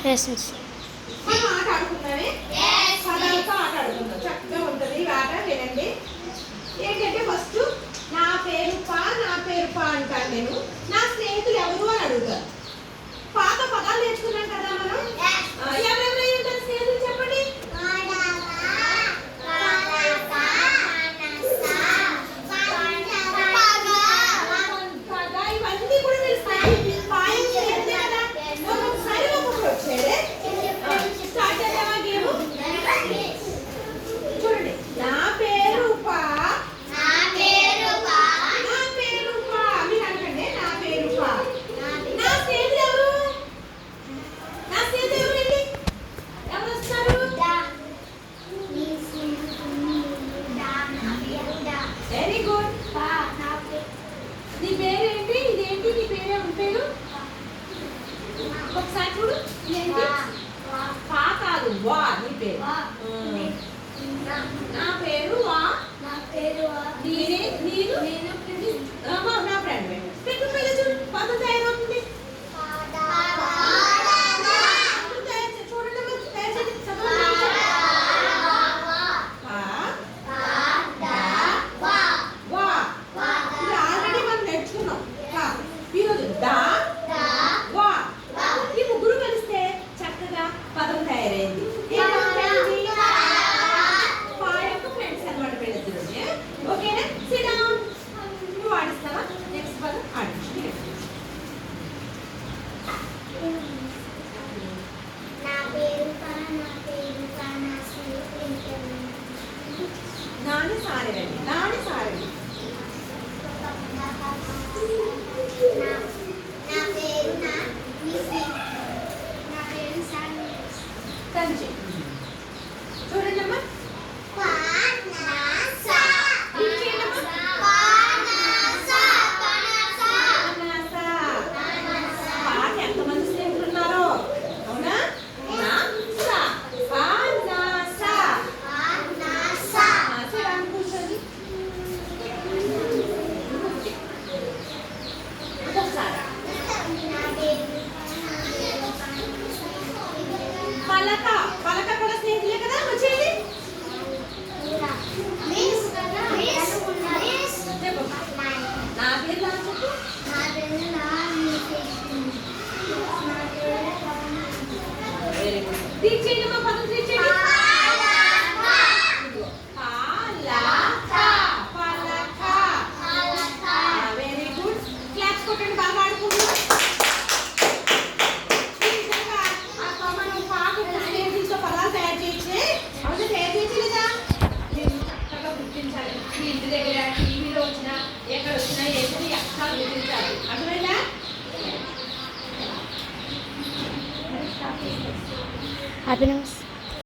మనం ఆట ఆడుకున్నామే, పదాలతో ఆట ఆడుకుందాం. చక్కగా ఉంటుంది ఈ ఆట. వినండి. ఏంటంటే ఫస్ట్ నా పేరు పా అంటాను నేను. నా స్నేహితులు ఎవరు అని అడుగుతారు. పాత పదాలు నేర్చుకున్నాం కదా మనం. ఎవరెవరై ఉంటారు స్నేహితులు చెప్పండి. ఇవన్నీ కూడా తెలుస్తాయి. పాయం చేస్తే కదా ఒకసారి ఒక్కొక్కరు వచ్చేదే. స్టార్ట్ చేద్దామా గేమ్? చూడండి. నా పేరు పా. మీరు అనకండి నా పేరు పా. నా స్నేహితులు ఎవరు? నా స్నేహితులు ఎవరండి? ఎవరు వస్తారు? Very good. నీ పేరేంటి? ఇదేంటి నీ పేరు? ఎవరి పేరు? ఒకసారి చూడు. ఇదేంటి? పా కాదు, వా నీ పేరు. నా పేరు వా. నా ఫ్రెండ్ పెట్టు పిల్ల చూడు. పదం తయారవుతుంది. చూడండి ఆల్రెడీ మనం నేర్చుకున్నాం. ఈరోజు దా వా ఈ ముగ్గురు కలిస్తే చక్కగా పదం తయారైంది. ఓకేనా? SIT down. నువ్వు ఆడిస్తావా? నెక్స్ట్ పదం ఆడించు. నాని సారేనండి. నాని సారండి. కంచి చూడండి అమ్మా. ఎంతమంది స్నేహితులు ఉన్నారో అవునా? కూర్చోండి. ఒకసారి పలక. పలక కూడా స్నేహితులే కదా. వచ్చేయండి. నా పేరు నా చెప్పు. Very good. తీర్చేయండి మా పదం తీర్చేయండి. Very good. క్లాప్స్ కొట్టండి. బాగా ఆడుకుంటున్నాం. మనం పాట స్నేహితులతో పదాలు తయారు చేయొచ్చే. అవును, తయారు చేయలేదా? మీరు చక్కగా గుర్తించాలి. మీ ఇంటి దగ్గర టీవీలో వచ్చినా ఎక్కడ వచ్చినా ఏది అక్షరాలు గుర్తించాలి. అర్థమైందా? Happiness.